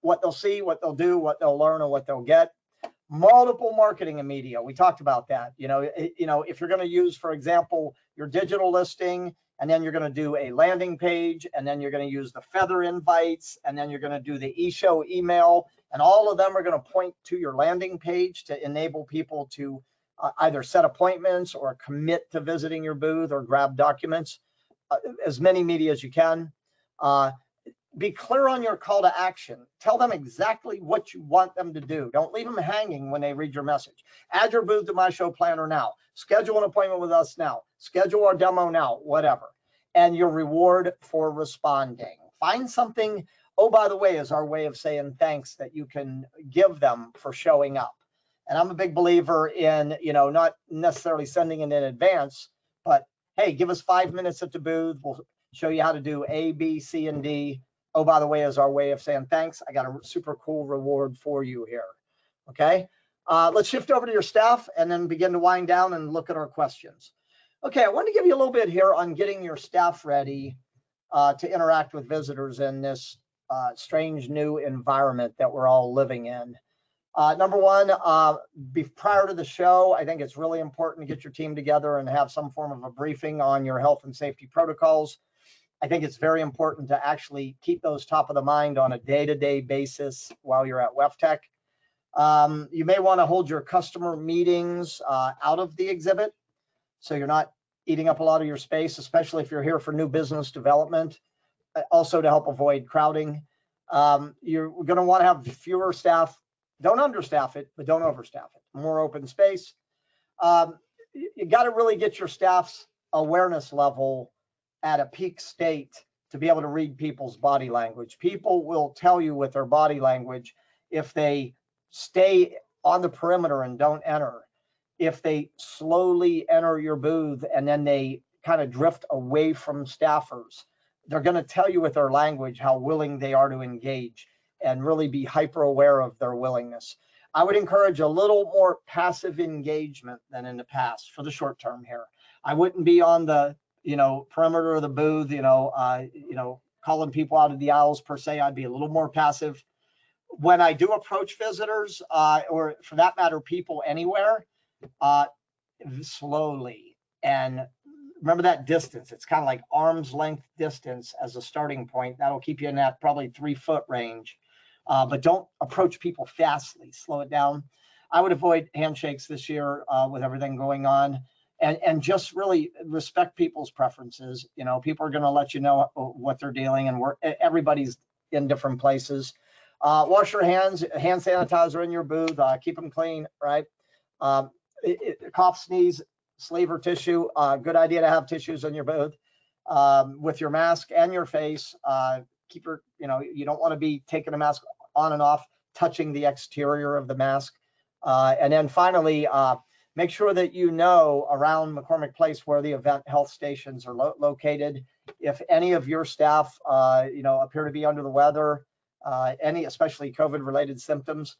what they'll see, what they'll do, what they'll learn, or what they'll get. Multiple marketing and media. We talked about that. If you're going to use, for example, your digital listing, and then you're going to do a landing page, and then you're going to use the feather invites, and then you're going to do the EShow email, and all of them are going to point to your landing page to enable people to either set appointments or commit to visiting your booth or grab documents. As many media as you can. Be clear on your call to action. Tell them exactly what you want them to do. Don't leave them hanging when they read your message. Add your booth to my show planner now. Schedule an appointment with us now. Schedule our demo now, whatever. And your reward for responding. Find something, oh, by the way, is our way of saying thanks that you can give them for showing up. And I'm a big believer in, not necessarily sending it in advance, but hey, give us 5 minutes at the booth. We'll show you how to do A, B, C, and D. Oh, by the way, is our way of saying thanks. I got a super cool reward for you here. Okay, let's shift over to your staff and then begin to wind down and look at our questions. Okay, I want to give you a little bit here on getting your staff ready to interact with visitors in this strange new environment that we're all living in. Number one, prior to the show, I think it's really important to get your team together and have some form of a briefing on your health and safety protocols. I think it's very important to actually keep those top of the mind on a day-to-day basis while you're at WEFTEC. You may want to hold your customer meetings out of the exhibit, so you're not eating up a lot of your space, especially if you're here for new business development. Also to help avoid crowding. You're going to want to have fewer staff. Don't understaff it, but don't overstaff it. More open space. You got to really get your staff's awareness level at a peak state to be able to read people's body language. People will tell you with their body language if they stay on the perimeter and don't enter, if they slowly enter your booth and then they kind of drift away from staffers. They're going to tell you with their language how willing they are to engage and really be hyper aware of their willingness. I would encourage a little more passive engagement than in the past for the short term here. I wouldn't be on the, perimeter of the booth, calling people out of the aisles per se. I'd be a little more passive. When I do approach visitors, or for that matter, people anywhere, slowly. And remember that distance. It's kind of like arm's length distance as a starting point. That'll keep you in that probably 3-foot range. But don't approach people fastly. Slow it down. I would avoid handshakes this year with everything going on. And just really respect people's preferences. People are going to let you know what they're dealing, and everybody's in different places. Wash your hands, hand sanitizer in your booth, keep them clean, right? Cough, sneeze, sleeve or tissue, good idea to have tissues in your booth. With your mask and your face, you don't want to be taking a mask on and off, touching the exterior of the mask. And then finally, make sure that around McCormick Place where the event health stations are located. If any of your staff, appear to be under the weather, especially COVID-related symptoms,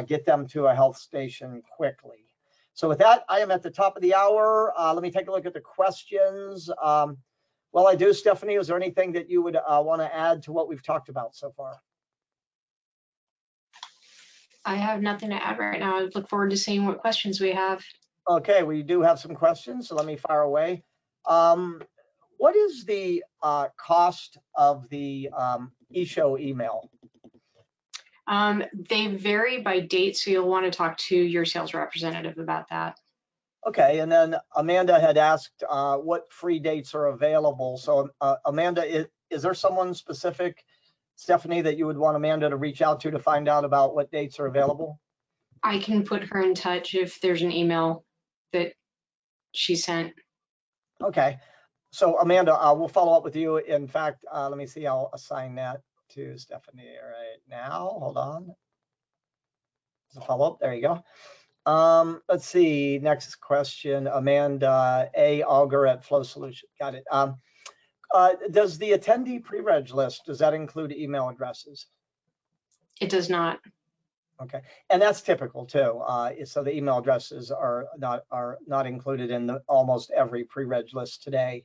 get them to a health station quickly. So with that, I am at the top of the hour. Let me take a look at the questions. While I do, Stephanie, is there anything that you would want to add to what we've talked about so far? I have nothing to add right now. I look forward to seeing what questions we have. Okay, we do have some questions, so let me fire away. What is the cost of the EShow email? They vary by date, so you'll want to talk to your sales representative about that. Okay, and then Amanda had asked what free dates are available. So Amanda, is there someone specific, Stephanie, that you would want Amanda to reach out to find out about what dates are available? I can put her in touch if there's an email that she sent. Okay, so Amanda, we'll follow up with you. In fact, let me see, I'll assign that to Stephanie right now. Hold on. There's a follow-up, there you go. Let's see, next question, Amanda A. Auger at Flow Solution, got it. Does the attendee pre-reg list, does that include email addresses? It does not. Okay, and that's typical too. So the email addresses are not included in almost every pre-reg list today.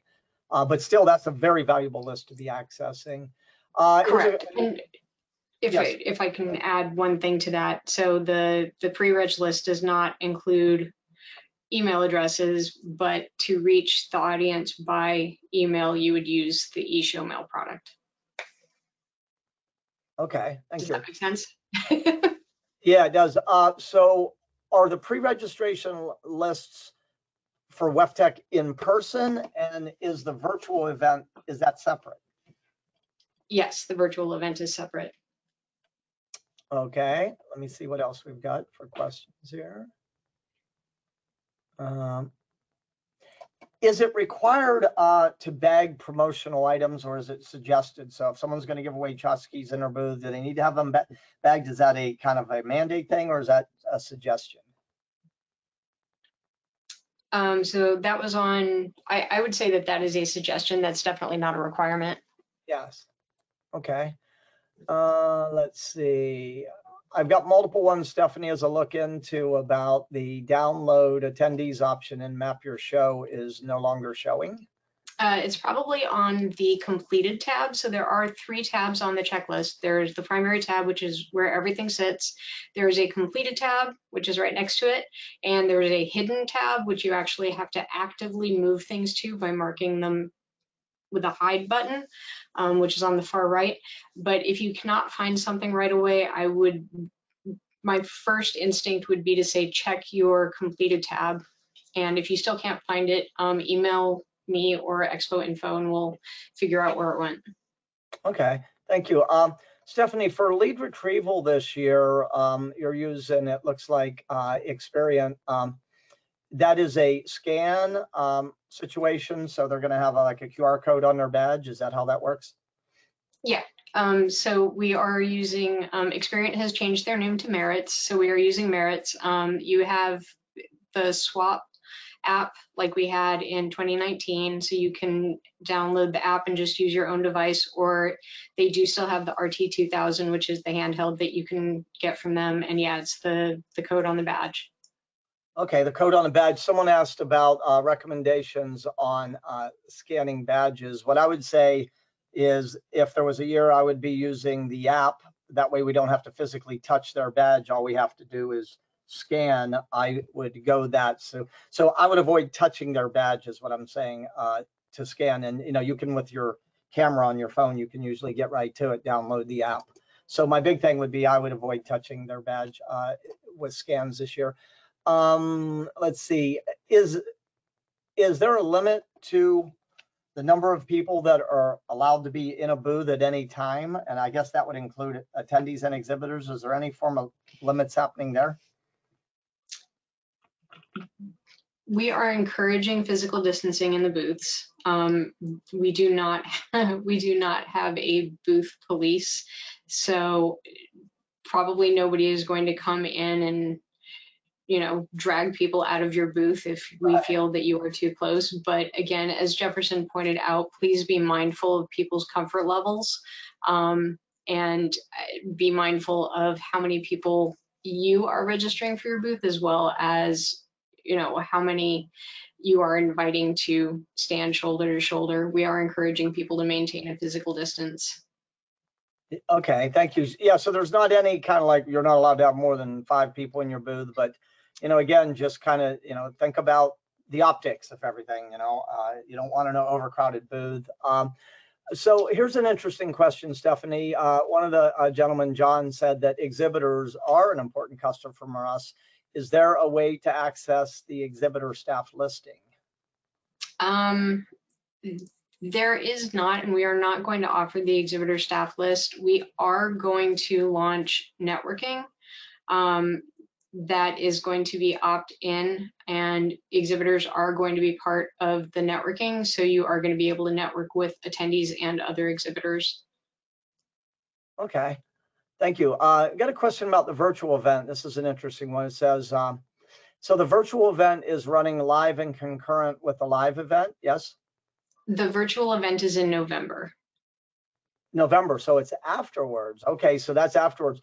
But still, that's a very valuable list to be accessing. Correct. And if I can add one thing to that, so the pre-reg list does not include email addresses, but to reach the audience by email, you would use the EShow Mail product. Okay, thank you. Does that make sense? Yeah, it does. So are the pre-registration lists for WEFTEC in person, and is the virtual event, is that separate? Yes, the virtual event is separate. Okay, let me see what else we've got for questions here. Is it required to bag promotional items, or is it suggested? So if someone's going to give away tchotchkes in their booth, do they need to have them bagged? Is that a kind of a mandate thing, or is that a suggestion? So that was on, I would say that is a suggestion. That's definitely not a requirement. Yes. Okay. Let's see. I've got multiple ones, Stephanie, as a look into about the download attendees option in Map Your Show is no longer showing. It's probably on the completed tab. So there are 3 tabs on the checklist. There's the primary tab, which is where everything sits. There's a completed tab, which is right next to it. And there's a hidden tab, which you actually have to actively move things to by marking them with a hide button, which is on the far right. But if you cannot find something right away, my first instinct would be to say, check your completed tab. And if you still can't find it, email me or Expo Info and we'll figure out where it went. Okay, thank you. Stephanie, for lead retrieval this year, you're using, it looks like Experian. That is a scan situation, so they're going to have like a QR code on their badge. Is that how that works? Yeah. So we are using, Experian has changed their name to Merits, so we are using Merits. You have the swap app like we had in 2019, so you can download the app and just use your own device, or they do still have the RT2000, which is the handheld that you can get from them, and yeah, it's the code on the badge. Okay, the code on the badge. Someone asked about recommendations on scanning badges. What I would say is if there was a year, I would be using the app. That way we don't have to physically touch their badge. All we have to do is scan. I would go that. So I would avoid touching their badge is what I'm saying, to scan. And, you know, you can, with your camera on your phone, you can usually get right to it, download the app. So my big thing would be I would avoid touching their badge with scans this year. Let's see, is there a limit to the number of people that are allowed to be in a booth at any time? And I guess that would include attendees and exhibitors. Is there any form of limits happening there? We are encouraging physical distancing in the booths. We do not have a booth police, so probably nobody is going to come in and, you know, drag people out of your booth if we feel that you are too close. But again, as Jefferson pointed out, please be mindful of people's comfort levels, and be mindful of how many people you are registering for your booth, as well as, you know, how many you are inviting to stand shoulder to shoulder. We are encouraging people to maintain a physical distance. Okay, thank you. Yeah, so there's not any kind of like, you're not allowed to have more than 5 people in your booth, but, you know, again, just kind of, you know, think about the optics of everything, you know, you don't want an overcrowded booth. So here's an interesting question, Stephanie. One of the gentlemen, John, said that exhibitors are an important customer for us. Is there a way to access the exhibitor staff listing? There is not, and we are not going to offer the exhibitor staff list. We are going to launch networking. That is going to be opt-in, and exhibitors are going to be part of the networking. So you are going to be able to network with attendees and other exhibitors. Okay, thank you. Got a question about the virtual event. This is an interesting one. It says, so the virtual event is running live and concurrent with the live event, yes? The virtual event is in November. November, so it's afterwards. Okay, so that's afterwards.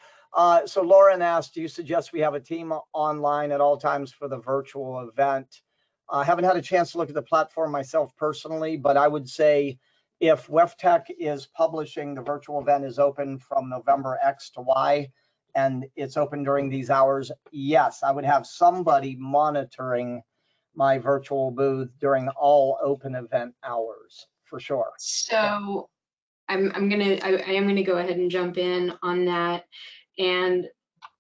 So Lauren asked, do you suggest we have a team online at all times for the virtual event? I haven't had a chance to look at the platform myself personally, but I would say if WEFTEC is publishing the virtual event is open from November X to Y, and it's open during these hours, yes, I would have somebody monitoring my virtual booth during all open event hours, for sure. So I am gonna go ahead and jump in on that and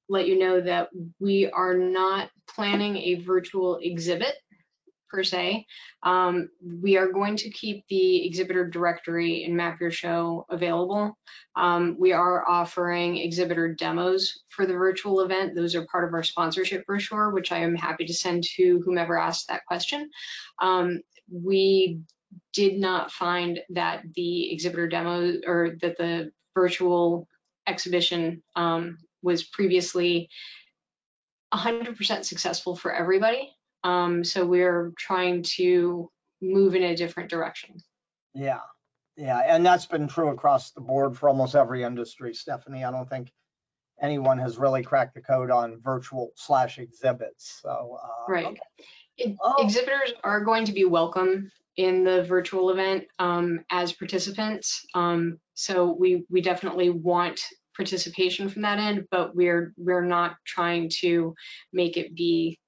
let you know that we are not planning a virtual exhibit per se. We are going to keep the exhibitor directory in Map Your Show available. We are offering exhibitor demos for the virtual event. Those are part of our sponsorship brochure, which I am happy to send to whomever asked that question. We did not find that the exhibitor demo, or that the virtual exhibition was previously 100% successful for everybody. So we're trying to move in a different direction. Yeah, and that's been true across the board for almost every industry, Stephanie. I don't think anyone has really cracked the code on virtual/exhibits. So, right. Okay. Exhibitors are going to be welcome in the virtual event as participants. So we definitely want participation from that end, but we're not trying to make it be